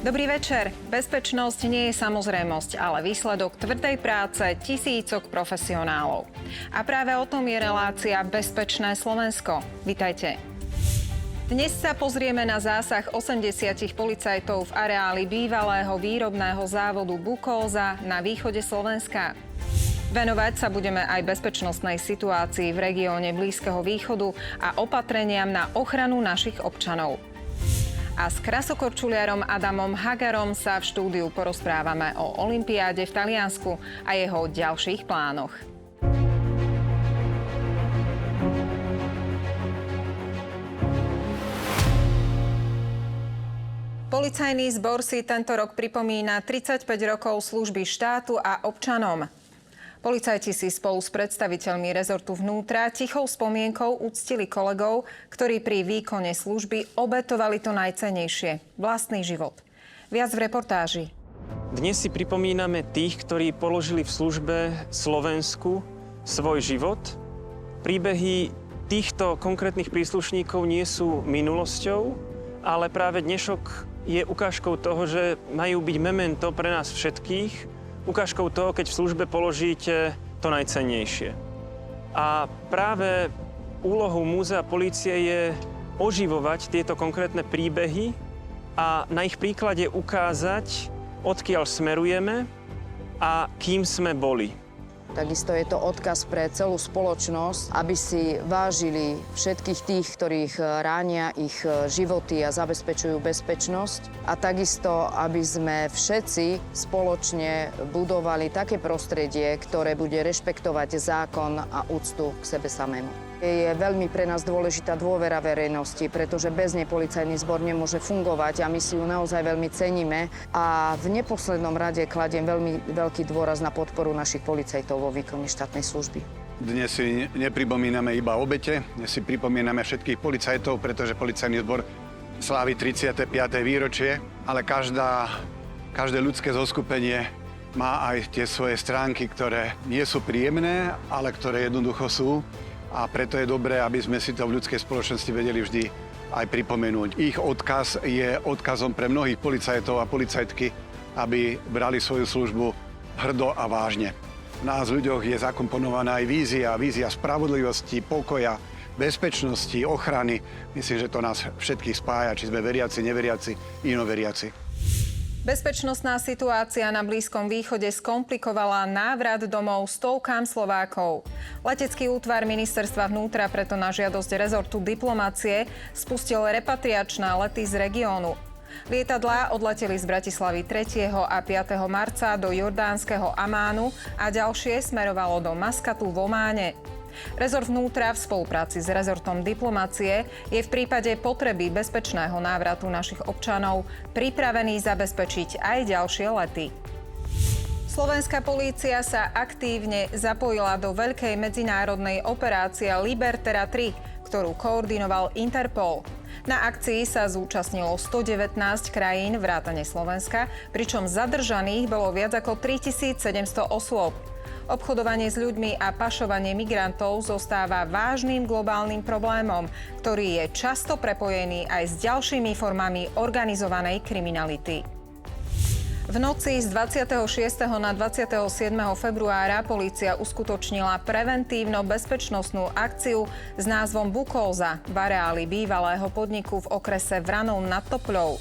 Dobrý večer. Bezpečnosť nie je samozrejmosť, ale výsledok tvrdej práce tisícok profesionálov. A práve o tom je relácia Bezpečné Slovensko. Vitajte. Dnes sa pozrieme na zásah 80 policajtov v areáli bývalého výrobného závodu Bukóza na východe Slovenska. Venovať sa budeme aj bezpečnostnej situácii v regióne Blízkeho východu a opatreniam na ochranu našich občanov. A s krasokorčuliarom Adamom Hagarom sa v štúdiu porozprávame o olympiáde v Taliansku a jeho ďalších plánoch. Policajný zbor si tento rok pripomína 35 rokov služby štátu a občanom. Policajti si spolu s predstaviteľmi rezortu vnútra tichou spomienkou uctili kolegov, ktorí pri výkone služby obetovali to najcennejšie – vlastný život. Viac v reportáži. Dnes si pripomíname tých, ktorí položili v službe Slovensku svoj život. Príbehy týchto konkrétnych príslušníkov nie sú minulosťou, ale práve dnešok je ukážkou toho, že majú byť memento pre nás všetkých, ukážkou toho, keď v službe položíte to najcennejšie. A práve úlohou múzea polície je oživovať tieto konkrétne príbehy a na ich príklade ukázať, odkiaľ smerujeme a kým sme boli. Takisto je to odkaz pre celú spoločnosť, aby si vážili všetkých tých, ktorých ránia ich životy a zabezpečujú bezpečnosť. A takisto, aby sme všetci spoločne budovali také prostredie, ktoré bude rešpektovať zákon a úctu k sebe samému. Je veľmi pre nás dôležitá dôvera verejnosti, pretože bez nej policajný zbor nemôže fungovať a my si ju naozaj veľmi ceníme. A v neposlednom rade kladiem veľmi veľký dôraz na podporu našich policajtov vo výkone štátnej služby. Dnes si nepripomíname iba obete, dnes si pripomíname všetkých policajtov, pretože policajný zbor slávi 35. výročie, ale každé ľudské zoskupenie má aj tie svoje stránky, ktoré nie sú príjemné, ale ktoré jednoducho sú. A preto je dobré, aby sme si to v ľudskej spoločnosti vedeli vždy aj pripomenúť. Ich odkaz je odkazom pre mnohých policajtov a policajtky, aby brali svoju službu hrdo a vážne. V nás ľuďoch je zakomponovaná aj vízia spravodlivosti, pokoja, bezpečnosti, ochrany. Myslím, že to nás všetkých spája, či sme veriaci, neveriaci, inoveriaci. Bezpečnostná situácia na Blízkom východe skomplikovala návrat domov stovkám Slovákov. Letecký útvar ministerstva vnútra preto na žiadosť rezortu diplomacie spustil repatriačné lety z regiónu. Lietadlá odleteli z Bratislavy 3. a 5. marca do jordánskeho Amánu a ďalšie smerovalo do Maskatu v Ománe. Rezort vnútra v spolupráci s rezortom diplomacie je v prípade potreby bezpečného návratu našich občanov pripravený zabezpečiť aj ďalšie lety. Slovenská polícia sa aktívne zapojila do veľkej medzinárodnej operácie Libertera 3, ktorú koordinoval Interpol. Na akcii sa zúčastnilo 119 krajín vrátane Slovenska, pričom zadržaných bolo viac ako 3700 osôb. Obchodovanie s ľuďmi a pašovanie migrantov zostáva vážnym globálnym problémom, ktorý je často prepojený aj s ďalšími formami organizovanej kriminality. V noci z 26. na 27. februára polícia uskutočnila preventívno-bezpečnostnú akciu s názvom Bukóza v areáli bývalého podniku v okrese Vranov nad Topľou.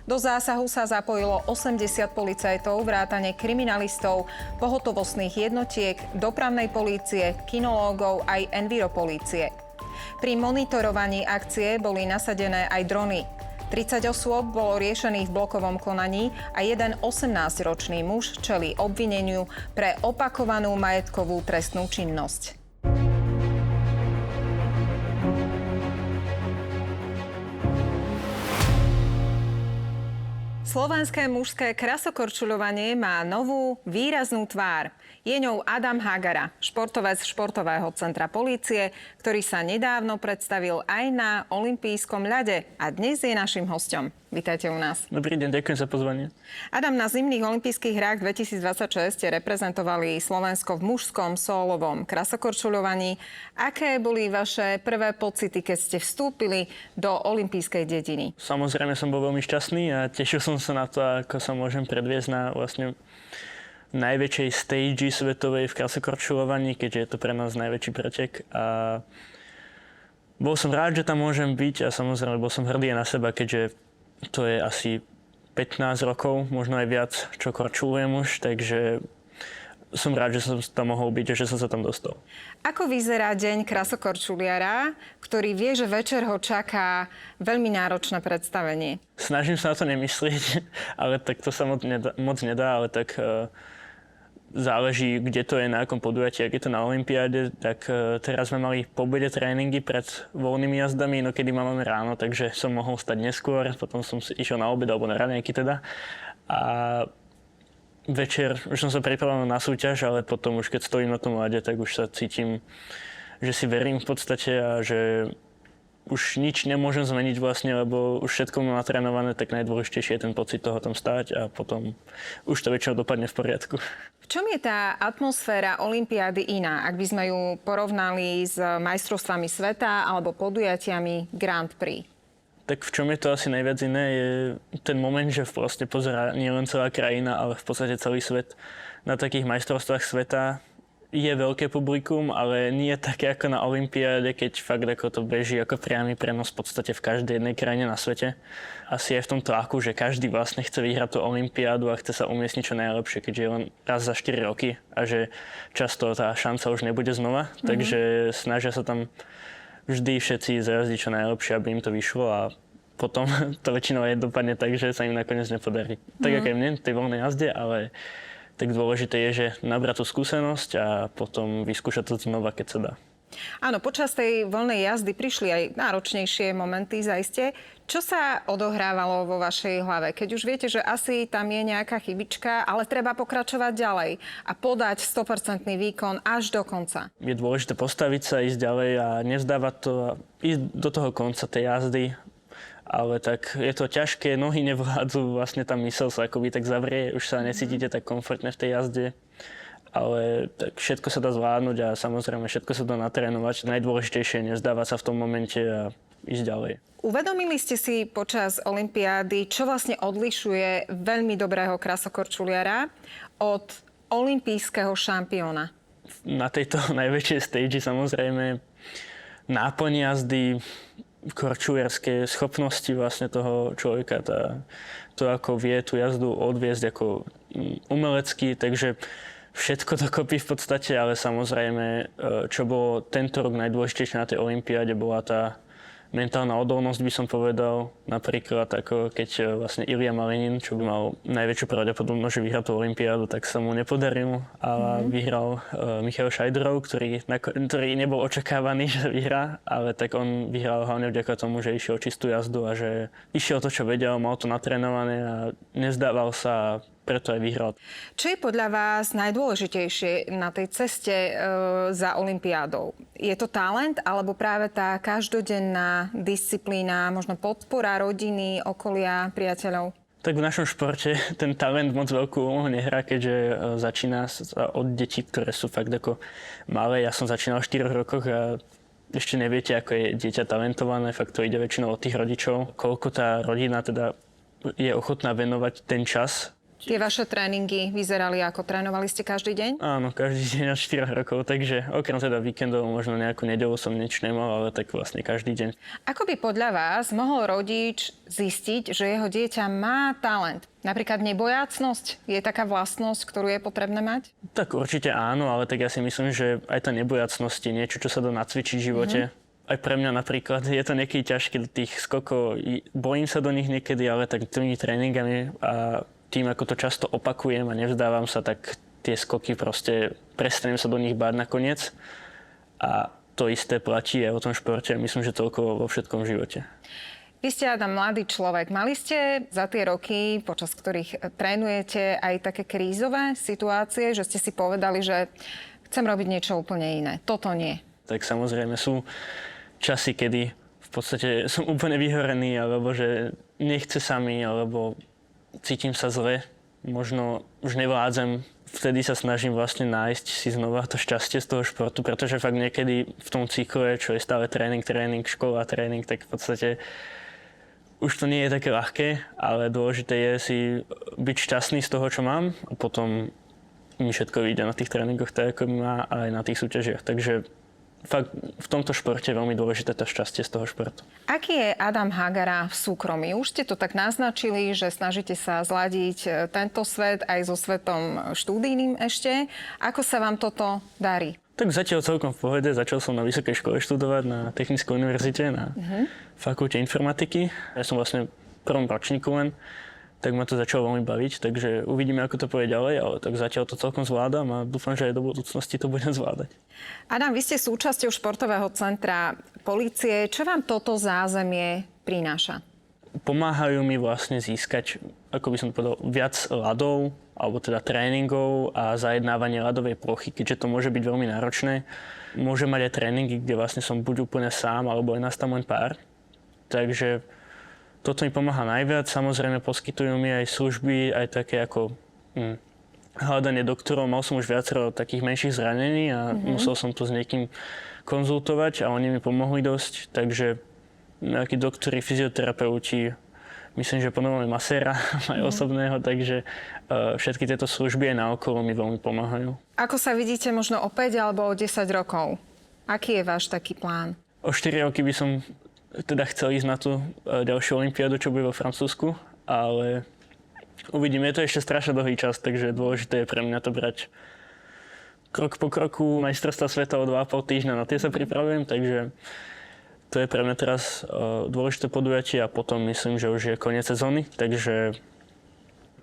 Do zásahu sa zapojilo 80 policajtov, vrátane kriminalistov, pohotovostných jednotiek, dopravnej polície, kinológov aj enviropolície. Pri monitorovaní akcie boli nasadené aj drony. 30 osôb bolo riešených v blokovom konaní a jeden 18-ročný muž čelí obvineniu pre opakovanú majetkovú trestnú činnosť. Slovenské mužské krasokorčuľovanie má novú, výraznú tvár. Je ňou Adam Hagara, športovec športového centra polície, ktorý sa nedávno predstavil aj na olympijskom ľade a dnes je našim hosťom. Vítajte u nás. Dobrý deň, ďakujem za pozvanie. Adam, na zimných olympijských hrách 2026 ste reprezentovali Slovensko v mužskom sólovom krasokorčuľovaní. Aké boli vaše prvé pocity, keď ste vstúpili do olympijskej dediny? Samozrejme som bol veľmi šťastný a tešil som sa na to, ako sa môžem predviesť na vlastne najväčšej stage svetovej v krasokorčuľovaní, keďže je to pre nás najväčší pretek. A bol som rád, že tam môžem byť a samozrejme bol som hrdý na seba, keďže to je asi 15 rokov, možno aj viac, čo korčulujem už, takže som rád, že som tam mohol byť a že som sa tam dostal. Ako vyzerá deň krasokorčuliara, ktorý vie, že večer ho čaká veľmi náročné predstavenie? Snažím sa na to nemyslieť, ale tak to sa moc nedá, ale tak záleží, kde to je, na akom podujatí. Ak je to na olympiáde, tak teraz sme mali po obede tréningy pred voľnými jazdami, no kedy máme ráno, takže som mohol stať neskôr, potom som išiel na obed alebo na raňajky teda. A večer už som sa pripravil na súťaž, ale potom už keď stojím na tom ľade, tak už sa cítim, že si verím v podstate a že už nič nemôžem zmeniť vlastne, lebo už všetko mám natrénované, tak najdôležitejšie je ten pocit toho tam stáť a potom už to väčšinou dopadne v poriadku. V čom je tá atmosféra olympiády iná, ak by sme ju porovnali s majstrovstvami sveta alebo podujatiami Grand Prix? Tak v čom je to asi najviac iné, je ten moment, že vlastne pozerá nielen celá krajina, ale v podstate celý svet na takých majstrovstvách sveta. Je veľké publikum, ale nie také ako na olympiáde, keď fakt ako to beží ako priamy prenos v podstate v každej jednej krajine na svete. Asi je v tom tlaku, že každý vlastne chce vyhrať tú olympiádu a chce sa umiestniť čo najlepšie, keďže je len raz za 4 roky a že často tá šanca už nebude znova. Takže snažia sa tam vždy všetci zajazdiť čo najlepšie, aby im to vyšlo a potom to väčšinou aj dopadne tak, že sa im nakoniec nepodarí. Tak ako aj mne v tej voľnej jazde, ale tak dôležité je, že nabrať tú skúsenosť a potom vyskúšať to znova, keď sa dá. Áno, počas tej voľnej jazdy prišli aj náročnejšie momenty, zaiste. Čo sa odohrávalo vo vašej hlave? Keď už viete, že asi tam je nejaká chybička, ale treba pokračovať ďalej a podať 100% výkon až do konca. Je dôležité postaviť sa, ísť ďalej a nevzdávať to a ísť do toho konca tej jazdy. Ale tak je to ťažké, nohy nevládzu, vlastne tá myseľ sa akoby tak zavrie, už sa necítite tak komfortne v tej jazde. Ale tak všetko sa dá zvládnuť a samozrejme všetko sa dá natrénovať. Najdôležitejšie je nezdávať sa v tom momente a ísť ďalej. Uvedomili ste si počas olympiády, čo vlastne odlišuje veľmi dobrého krasokorčuliara od olympijského šampióna? Na tejto najväčšej stage samozrejme náplň jazdy, korčuliarské schopnosti vlastne toho človeka, to ako vie tú jazdu odviesť ako umelecky, takže všetko dokopy v podstate, ale samozrejme, čo bolo tento rok najdôležitejšie na tej olympiáde, bola tá mentálna odolnosť, by som povedal. Napríklad ako keď vlastne Ilja Malinin, čo by mal najväčšiu pravdepodobnosť, že vyhrá tú olympiádu, tak sa mu nepodarilo. A vyhral Michal Šajdrov, ktorý nebol očakávaný, že vyhrá, ale tak on vyhral hlavne vďaka tomu, že išiel čistú jazdu a že išiel to, čo vedel, mal to natrénované a nezdával sa a preto aj vyhral. Čo je podľa vás najdôležitejšie na tej ceste za olympiádou? Je to talent alebo práve tá každodenná disciplína, možno podpora rodiny, okolia, priateľov? Tak v našom športe ten talent moc veľkú úlohu nehrá, keďže začína sa od detí, ktoré sú fakt ako malé. Ja som začínal v 4 rokoch a ešte neviete, ako je dieťa talentované. Fakt to ide väčšinou od tých rodičov. Koľko tá rodina teda je ochotná venovať ten čas. Tie vaše tréningy vyzerali ako? Trénovali ste každý deň? Áno, každý deň od 4 rokov, takže okrem teda víkendov, možno nejakú nedeľu som nič nemal, ale tak vlastne každý deň. Ako by podľa vás mohol rodič zistiť, že jeho dieťa má talent? Napríklad nebojácnosť je taká vlastnosť, ktorú je potrebné mať? Tak určite áno, ale tak ja si myslím, že aj tá nebojácnosť je niečo, čo sa dá nacvičiť v živote. Aj pre mňa napríklad je to niekedy ťažké do tých skokov. Bojím sa do nich niekedy, ale tak tými tréningami a tým, ako to často opakujem a nevzdávam sa, tak tie skoky proste prestanem sa do nich báť nakoniec. A to isté platí aj o tom športe. Myslím, že toľko vo všetkom živote. Vy ste Adam mladý človek. Mali ste za tie roky, počas ktorých trénujete, aj také krízové situácie, že ste si povedali, že chcem robiť niečo úplne iné. Toto nie. Tak samozrejme sú časy, kedy v podstate som úplne vyhorený, alebo že nechce sa mi, alebo cítim sa zle. Možno už nevládzem. Vtedy sa snažím vlastne nájsť si znova to šťastie z toho športu, pretože fakt niekedy v tom cykle, čo je stále tréning, škola, tréning, tak v podstate už to nie je také ľahké, ale dôležité je si byť šťastný z toho, čo mám a potom mi všetko vyjde na tých tréningoch tak, ako mi má, aj na tých súťažiach. Takže fakt v tomto športe je veľmi dôležité to šťastie z toho športu. Aký je Adam Hagara v súkromí? Už ste to tak naznačili, že snažíte sa zladiť tento svet aj so svetom štúdijným ešte. Ako sa vám toto darí? Tak zatiaľ celkom v pohode. Začal som na vysokej škole študovať na Technickej univerzite, na fakulte informatiky. Ja som vlastne v prvom ročníku len, tak ma to začalo veľmi baviť, takže uvidíme, ako to pôjde ďalej, ale tak zatiaľ to celkom zvládam a dúfam, že aj do budúcnosti to budem zvládať. Adam, vy ste súčasťou športového centra polície. Čo vám toto zázemie prináša? Pomáhajú mi vlastne získať, ako by som povedal, viac ľadov, alebo teda tréningov a zajednávanie ľadovej plochy, keďže to môže byť veľmi náročné. Môžem mať aj tréningy, kde vlastne som buď úplne sám, alebo aj nás tam len pár. Takže toto mi pomáha najviac. Samozrejme poskytujú mi aj služby, aj také ako hľadanie doktorov. Mal som už viacero takých menších zranení a musel som to s niekým konzultovať a oni mi pomohli dosť. Takže nejakí doktori, fyzioterapeuti, myslím, že ponovali maséra aj osobného, takže všetky tieto služby aj naokolo mi veľmi pomáhajú. Ako sa vidíte možno o 5 alebo o 10 rokov? Aký je váš taký plán? O 4 roky by som teda chcel ísť na tú ďalšiu olympiádu, čo bude vo Francúzsku, ale uvidíme, je to ešte strašne dlhý čas, takže dôležité je pre mňa to brať krok po kroku. Majstrovstvá sveta o 2,5 týždňa, na tie sa pripravujem, takže to je pre mňa teraz dôležité podujatie a potom myslím, že už je koniec sezóny, takže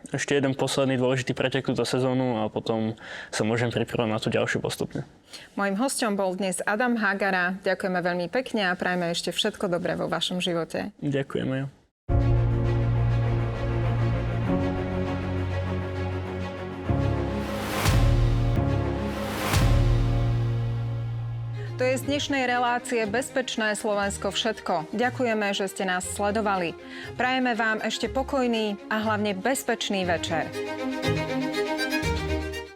ešte jeden posledný dôležitý pretek túto sezónu a potom sa môžem pripravať na tú ďalšiu postupne. Mojím hosťom bol dnes Adam Hagara. Ďakujeme veľmi pekne a prajeme ešte všetko dobré vo vašom živote. Ďakujeme. To je z dnešnej relácie Bezpečné Slovensko všetko. Ďakujeme, že ste nás sledovali. Prajeme vám ešte pokojný a hlavne bezpečný večer.